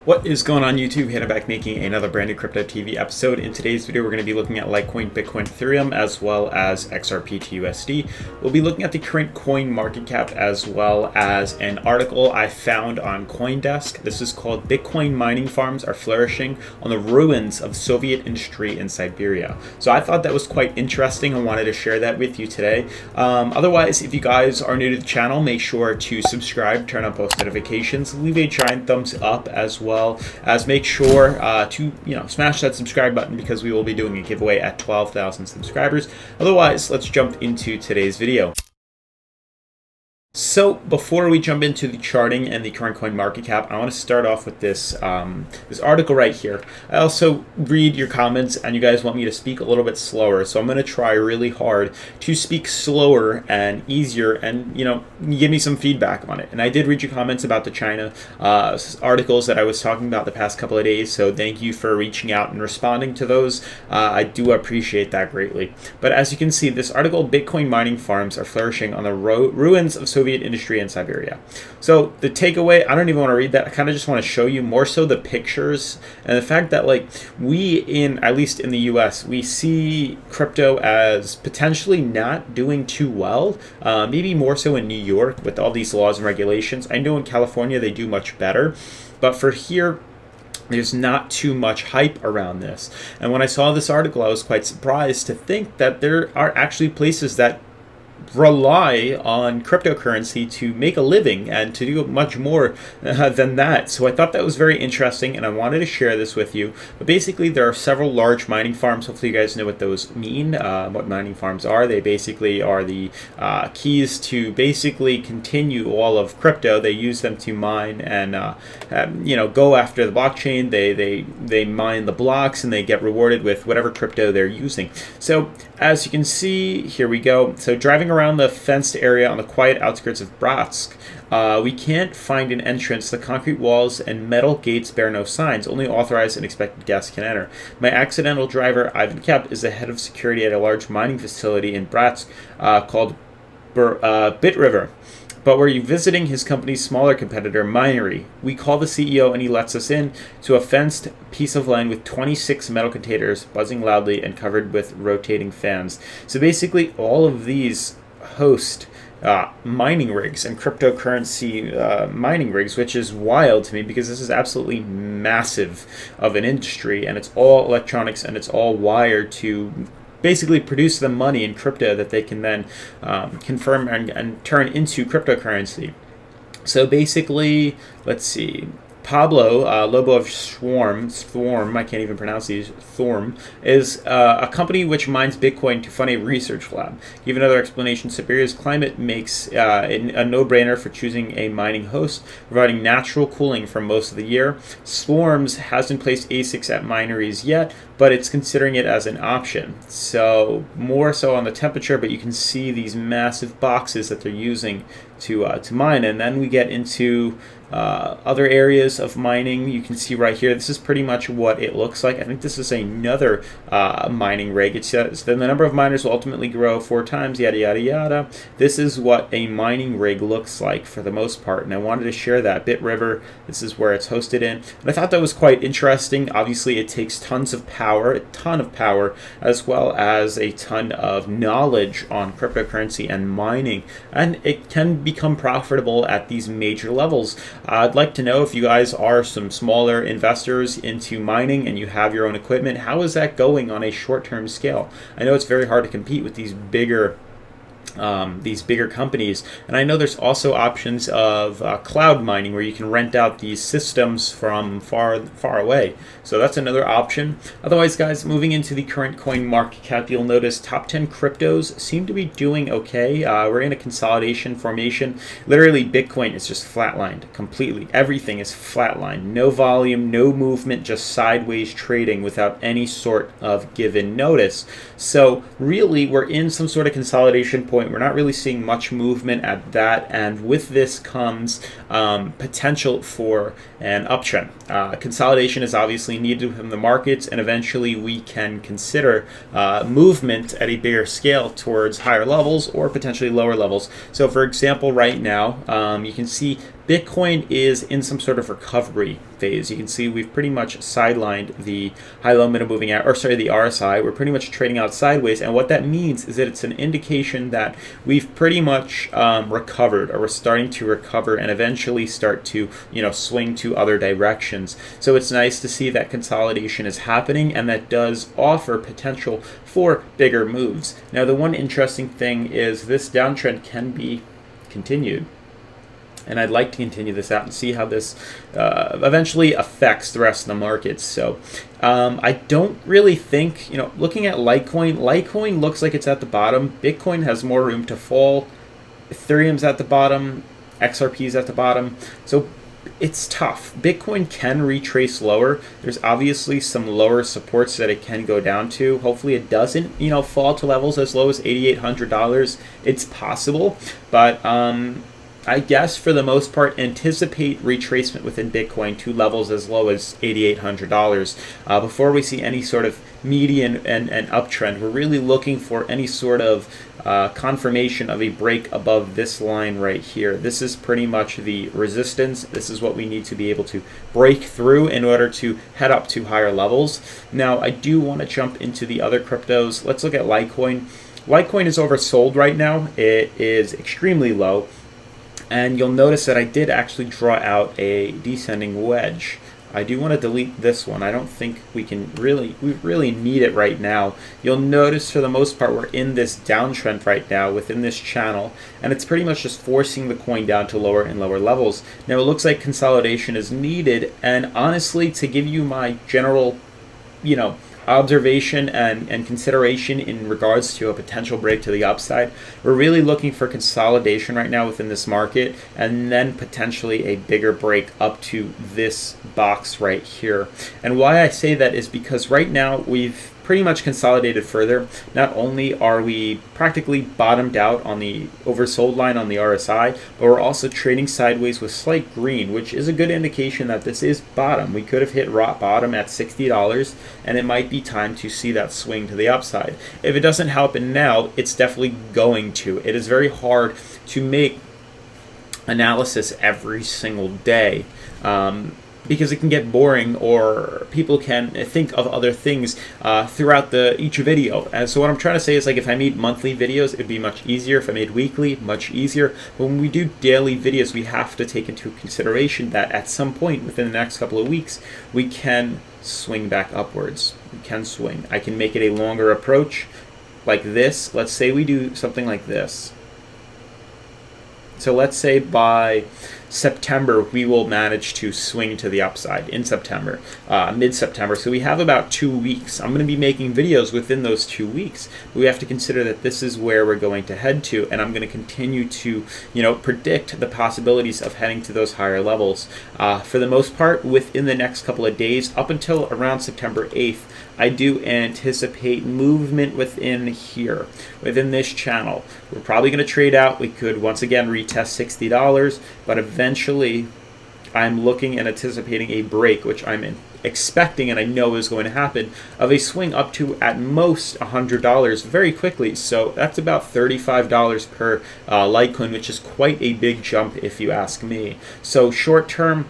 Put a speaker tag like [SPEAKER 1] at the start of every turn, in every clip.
[SPEAKER 1] What is going on YouTube? Hayden back making another brand new Crypto TV episode. In today's video, we're going to be looking at Litecoin, Bitcoin, Ethereum, as well as XRP to USD. We'll be looking at the current coin market cap as well as an article I found on CoinDesk. This is called Bitcoin Mining Farms Are Flourishing on the Ruins of Soviet Industry in Siberia. So I thought that was quite interesting and wanted to share that with you today. Otherwise, if you guys are new to the channel, make sure to subscribe, turn on post notifications, leave a giant thumbs up as well as make sure to smash that subscribe button because we will be doing a giveaway at 12,000 subscribers. Otherwise, let's jump into today's video. So before we jump into the charting and the current coin market cap, I want to start off with this this article right here. I also read your comments and you guys want me to speak a little bit slower, so I'm going to try really hard to speak slower and easier, and give me some feedback on it. And I did read your comments about the China articles that I was talking about the past couple of days, so thank you for reaching out and responding to those. I do appreciate that greatly. But as you can see, this article, Bitcoin mining farms are flourishing on the ruins of Soviet industry in Siberia. So the takeaway, I don't even want to read that. I kind of just want to show you more so the pictures and the fact that at least in the US, we see crypto as potentially not doing too well. Maybe more so in New York with all these laws and regulations. I know in California they do much better, but for here, there's not too much hype around this. And when I saw this article, I was quite surprised to think that there are actually places that rely on cryptocurrency to make a living and to do much more than that. So I thought that was very interesting and I wanted to share this with you. But basically there are several large mining farms. Hopefully you guys know what those mean, what mining farms are. They basically are the keys to basically continue all of crypto. They use them to mine and go after the blockchain. They mine the blocks and they get rewarded with whatever crypto they're using. So as you can see, here we go. So driving around the fenced area on the quiet outskirts of Bratsk, we can't find an entrance. The concrete walls and metal gates bear no signs. Only authorized and expected guests can enter. My accidental driver, Ivan Kep, is the head of security at a large mining facility in Bratsk called Bit River. But we're visiting his company's smaller competitor, Minery. We call the CEO and he lets us in to a fenced piece of land with 26 metal containers buzzing loudly and covered with rotating fans. So basically all of these host mining rigs and cryptocurrency mining rigs, which is wild to me because this is absolutely massive of an industry and it's all electronics and it's all wired to basically produce the money in crypto that they can then confirm and turn into cryptocurrency. So basically, let's see. Pablo Lobo of Thorm, I can't even pronounce these, Thorm, is a company which mines Bitcoin to fund a research lab. Give another explanation, Siberia's climate makes it a no-brainer for choosing a mining host, providing natural cooling for most of the year. Swarms hasn't placed ASICs at mineries yet, but it's considering it as an option. So more so on the temperature, but you can see these massive boxes that they're using to mine. And then we get into other areas of mining. You can see right here, this is pretty much what it looks like. I think this is another mining rig. It says then the number of miners will ultimately grow 4 times, yada yada yada. This is what a mining rig looks like for the most part, and I wanted to share that. Bit River, this is where it's hosted in, and I thought that was quite interesting. Obviously it takes tons of power, a ton of power, as well as a ton of knowledge on cryptocurrency and mining, and it can become profitable at these major levels. I'd like to know if you guys are some smaller investors into mining and you have your own equipment, how is that going on a short-term scale? I know it's very hard to compete with these bigger companies, and I know there's also options of cloud mining where you can rent out these systems from far away, so that's another option. Otherwise, guys, moving into the current coin market cap, you'll notice top 10 cryptos seem to be doing okay. We're in a consolidation formation. Literally Bitcoin is just flatlined completely. Everything is flatlined, no volume, no movement, just sideways trading without any sort of given notice. So really we're in some sort of consolidation point. We're not really seeing much movement at that, and with this comes potential for an uptrend. Consolidation is obviously needed within the markets, and eventually we can consider movement at a bigger scale towards higher levels or potentially lower levels. So for example, right now, you can see Bitcoin is in some sort of recovery phase. You can see we've pretty much sidelined the high-low middle moving the RSI. We're pretty much trading out sideways, and what that means is that it's an indication that we've pretty much recovered, or we're starting to recover and eventually start to, swing to other directions. So it's nice to see that consolidation is happening, and that does offer potential for bigger moves. Now, the one interesting thing is this downtrend can be continued. And I'd like to continue this out and see how this eventually affects the rest of the markets. So I don't really think, looking at Litecoin looks like it's at the bottom. Bitcoin has more room to fall. Ethereum's at the bottom. XRP's at the bottom. So it's tough. Bitcoin can retrace lower. There's obviously some lower supports that it can go down to. Hopefully it doesn't, fall to levels as low as $8,800. It's possible, but I guess for the most part, anticipate retracement within Bitcoin to levels as low as $8,800 before we see any sort of median and uptrend. We're really looking for any sort of confirmation of a break above this line right here. This is pretty much the resistance. This is what we need to be able to break through in order to head up to higher levels. Now, I do want to jump into the other cryptos. Let's look at Litecoin. Litecoin is oversold right now. It is extremely low. And you'll notice that I did actually draw out a descending wedge. I do want to delete this one. I don't think we really need it right now. You'll notice for the most part we're in this downtrend right now within this channel, and it's pretty much just forcing the coin down to lower and lower levels. Now it looks like consolidation is needed, and honestly, to give you my general, observation and consideration in regards to a potential break to the upside, we're really looking for consolidation right now within this market, and then potentially a bigger break up to this box right here. And why I say that is because right now we've pretty much consolidated further. Not only are we practically bottomed out on the oversold line on the RSI, but we're also trading sideways with slight green, which is a good indication that this is bottom. We could have hit rock bottom at $60, and it might be time to see that swing to the upside. If it doesn't happen now, it's definitely going to. It is very hard to make analysis every single day. Because it can get boring, or people can think of other things throughout each video. And so what I'm trying to say is, like, if I made monthly videos, it'd be much easier. If I made weekly, much easier. But when we do daily videos, we have to take into consideration that at some point within the next couple of weeks, we can swing back upwards. We can swing. I can make it a longer approach like this. Let's say we do something like this. So let's say by September, we will manage to swing to the upside in September, mid-September. So we have about 2 weeks. I'm going to be making videos within those 2 weeks. But we have to consider that this is where we're going to head to, and I'm going to continue to, predict the possibilities of heading to those higher levels. For the most part, within the next couple of days, up until around September 8th, I do anticipate movement within here, within this channel. We're probably going to trade out. We could once again retest $60, but eventually I'm looking and anticipating a break, which I'm expecting and I know is going to happen, of a swing up to at most $100 very quickly. So that's about $35 per Litecoin, which is quite a big jump if you ask me. So short term,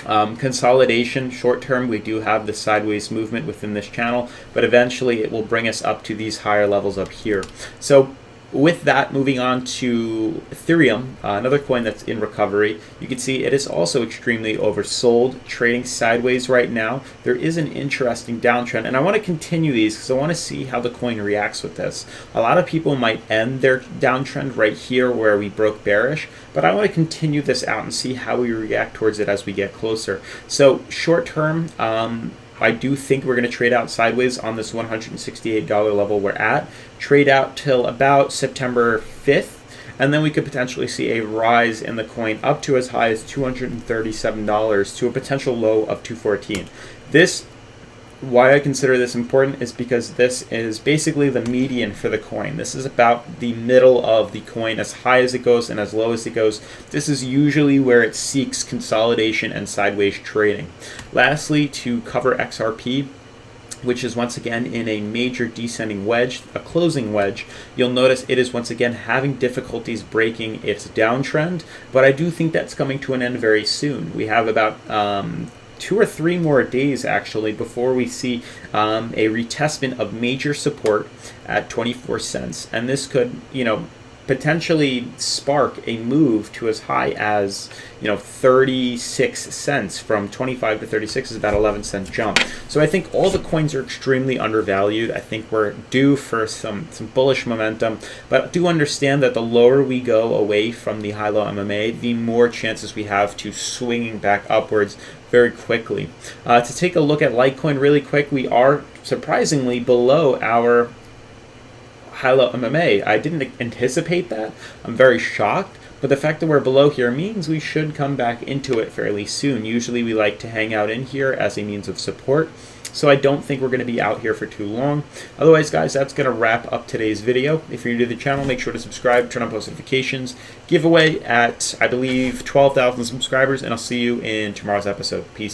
[SPEAKER 1] consolidation. Short term, we do have the sideways movement within this channel, but eventually it will bring us up to these higher levels up here. So with that, moving on to Ethereum, another coin that's in recovery, you can see it is also extremely oversold, trading sideways right now. There is an interesting downtrend, and I want to continue these because I want to see how the coin reacts with this. A lot of people might end their downtrend right here where we broke bearish, but I want to continue this out and see how we react towards it as we get closer. So short term, I do think we're going to trade out sideways on this $168 level we're at. Trade out till about September 5th, and then we could potentially see a rise in the coin up to as high as $237 to a potential low of $214. This Why I consider this important is because this is basically the median for the coin. This is about the middle of the coin, as high as it goes and as low as it goes. This is usually where it seeks consolidation and sideways trading. Lastly, to cover XRP, which is once again in a major descending wedge, a closing wedge, you'll notice it is once again having difficulties breaking its downtrend, but I do think that's coming to an end very soon. We have about 2 or 3 more days actually before we see a retestment of major support at 24 cents, and this could, potentially spark a move to as high as 36 cents. From 25 to 36 is about 11-cent jump. So I think all the coins are extremely undervalued. I think we're due for some bullish momentum, but do understand that the lower we go away from the high-low MMA, the more chances we have to swinging back upwards very quickly. To take a look at Litecoin really quick, we are surprisingly below our high-low MMA. I didn't anticipate that. I'm very shocked, but the fact that we're below here means we should come back into it fairly soon. Usually we like to hang out in here as a means of support, so I don't think we're going to be out here for too long. Otherwise, guys, that's going to wrap up today's video. If you're new to the channel, make sure to subscribe, turn on post notifications. Giveaway at, I believe, 12,000 subscribers, and I'll see you in tomorrow's episode. Peace.